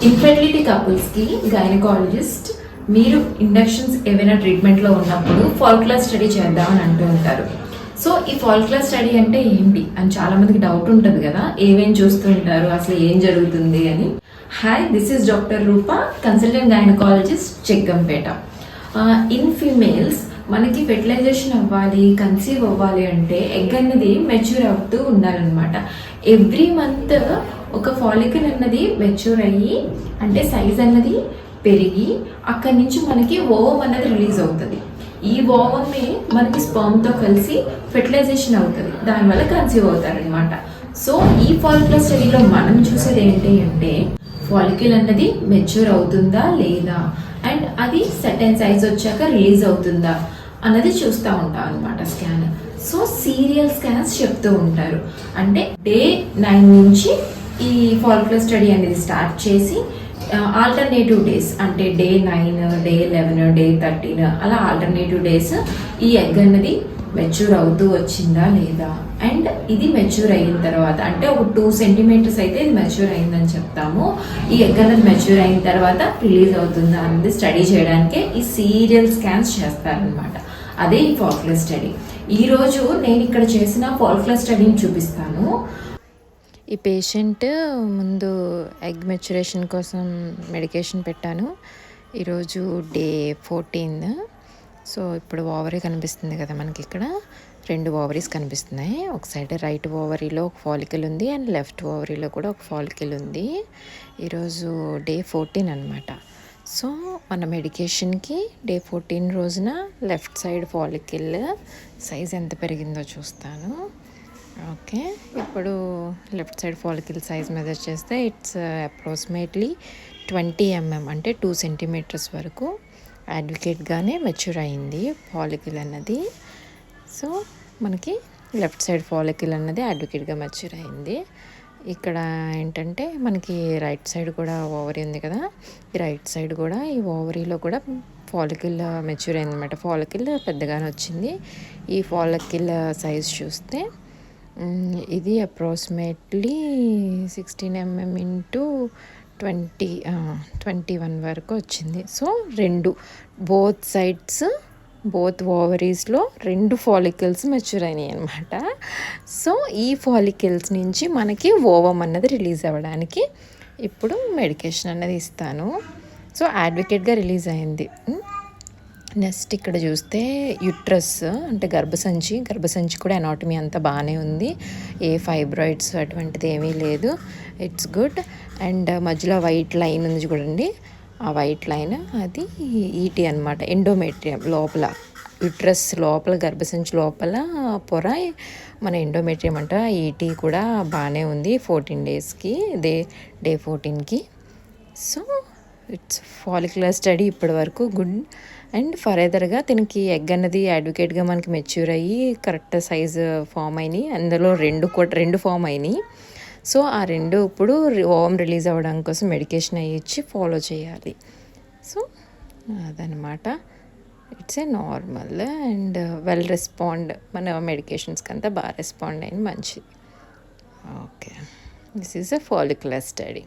Infertility కపుల్స్కి gynaecologist మీరు inductions ఏవైనా ట్రీట్మెంట్లో ఉన్నప్పుడు ఫాలిక్యులర్ స్టడీ చేద్దామని అంటూ ఉంటారు. సో ఈ ఫాలిక్యులర్ స్టడీ అంటే ఏంటి అని చాలా మందికి డౌట్ ఉంటుంది కదా, ఏమేం చూస్తూ ఉంటారు, అసలు ఏం జరుగుతుంది అని. Hi, this is doctor Roopa, consultant gynaecologist, Cheggampet. In females మనకి ఫెర్టిలైజేషన్ అవ్వాలి, కన్సీవ్ అవ్వాలి అంటే ఎగ్ అన్నది మెచ్యూర్ అవుతూ ఉండాలన్నమాట. ఎవ్రీ మంత్ ఒక ఫాలికల్ అన్నది మెచ్యూర్ అయ్యి, అంటే సైజ్ అన్నది పెరిగి అక్కడి నుంచి మనకి ఓవం అన్నది రిలీజ్ అవుతుంది. ఈ ఓవమే మనకి స్పర్మ్తో కలిసి ఫెర్టిలైజేషన్ అవుతుంది, దానివల్ల కన్సీవ్ అవుతారనమాట. సో ఈ ఫాలిక్యులర్ స్టడీలో మనం చూసేది ఏంటి అంటే ఫాలికల్ అన్నది మెచ్యూర్ అవుతుందా లేదా, అండ్ అది సర్టెన్ సైజ్ వచ్చాక రిలీజ్ అవుతుందా అన్నది చూస్తూ ఉంటాం అనమాట స్కాన్. సో సీరియల్ స్కాన్స్ చెప్తూ ఉంటారు. అంటే డే 9 నుంచి ఈ ఫాలిక్యులర్ స్టడీ అనేది స్టార్ట్ చేసి ఆల్టర్నేటివ్ డేస్ అంటే డే 9, డే 11, డే 13 అలా ఆల్టర్నేటివ్ డేస్ ఈ ఎగ్ అన్నది మెచ్యూర్ అవుతూ వచ్చిందా లేదా, అండ్ ఇది మెచ్యూర్ అయిన తర్వాత అంటే ఒక 2 సెంటీమీటర్స్ అయితే ఇది మెచ్యూర్ అయిందని చెప్తాము. ఈ ఎగ్ అన్నది మెచ్యూర్ అయిన తర్వాత రిలీజ్ అవుతుందా అనేది స్టడీ చేయడానికే ఈ సీరియల్ స్కాన్స్ చేస్తారనమాట. అదే ఈ ఫాలిక్యులర్ స్టడీ. ఈరోజు నేను ఇక్కడ చేసిన ఫాలిక్యులర్ స్టడీని చూపిస్తాను. ఈ పేషెంట్ ముందు ఎగ్ మెచ్యురేషన్ కోసం మెడికేషన్ పెట్టాను. ఈరోజు డే 14. సో ఇప్పుడు ఓవరీ కనిపిస్తుంది కదా మనకి, ఇక్కడ 2 ఓవరీస్ కనిపిస్తున్నాయి. ఒక సైడ్ రైట్ ఓవరీలో ఒక ఫాలికల్ ఉంది అండ్ లెఫ్ట్ ఓవరీలో కూడా ఒక ఫాలికల్ ఉంది. ఈరోజు డే 14 అనమాట. సో మన మెడికేషన్కి డే 14 రోజున లెఫ్ట్ సైడ్ ఫాలికల్ సైజ్ ఎంత పెరిగిందో చూస్తాను. ఓకే, ఇప్పుడు left side follicle size measure చేస్తే ఇట్స్ అప్రాక్సిమేట్లీ 20 mm అంటే 2 సెంటీమీటర్స్ వరకు అడ్వకేట్గానే మెచ్యూర్ అయింది ఫాలికల్ అన్నది. సో మనకి లెఫ్ట్ సైడ్ ఫాలికల్ అన్నది అడ్వకేట్గా మెచ్యూర్ అయింది. ఇక్కడ ఏంటంటే మనకి రైట్ సైడ్ కూడా ఓవరీ ఉంది కదా, ఈ రైట్ సైడ్ కూడా ఈ ఓవరీలో కూడా ఫాలికల్ మెచ్యూర్ అయింది అనమాట. ఫాలికల్ పెద్దగానే వచ్చింది. ఈ ఫాలికల్ సైజ్ చూస్తే ఇది అప్రాక్సిమేట్లీ 16 mm ఇంటూ 21 వరకు వచ్చింది. సో బోత్ సైడ్స్ బోత్ ఓవరీస్లో 2 ఫాలికల్స్ మెచ్యూర్ అయినాయి అనమాట. సో ఈ ఫాలికల్స్ నుంచి మనకి ఓవం అన్నది రిలీజ్ అవ్వడానికి ఇప్పుడు మెడికేషన్ అన్నది ఇస్తాను. సో అడ్వకేట్గా రిలీజ్ అయింది. నెక్స్ట్ ఇక్కడ చూస్తే యుట్రస్ అంటే గర్భసంచి కూడా ఎనాటమీ అంతా బాగానే ఉంది. ఏ ఫైబ్రాయిడ్స్ అటువంటిది ఏమీ లేదు. It's good. అండ్ మధ్యలో వైట్ లైన్ ఉంది చూడండి, ఆ వైట్ లైన్ అది ఈటీ అనమాట. ఎండోమెట్రియం లోపల యుట్రస్ లోపల గర్భసంచి లోపల పొర మన ఎండోమెట్రియం అంట. ఈటీ కూడా బాగానే ఉంది 14 డేస్కి, డే 14కి. సో ఇట్స్ ఫాలిక్యులర్ స్టడీ ఇప్పటి వరకు గుడ్. అండ్ ఫర్దర్గా దీనికి ఎగ్ అన్నది అడ్వకేట్గా మనకి మెచ్యూర్ అయ్యి కరెక్ట్ సైజు ఫామ్ అయినాయి. అందులో 2 ఫామ్ అయినాయి. సో ఆ 2 ఇప్పుడు ఓవం రిలీజ్ అవ్వడం కోసం మెడికేషన్ అయ్యి ఇచ్చి ఫాలో చేయాలి. సో అదనమాట. It's a normal and well respond, మన మెడికేషన్స్కి అంతా బాగా రెస్పాండ్ అయింది, మంచిది. Okay, this is a follicular study.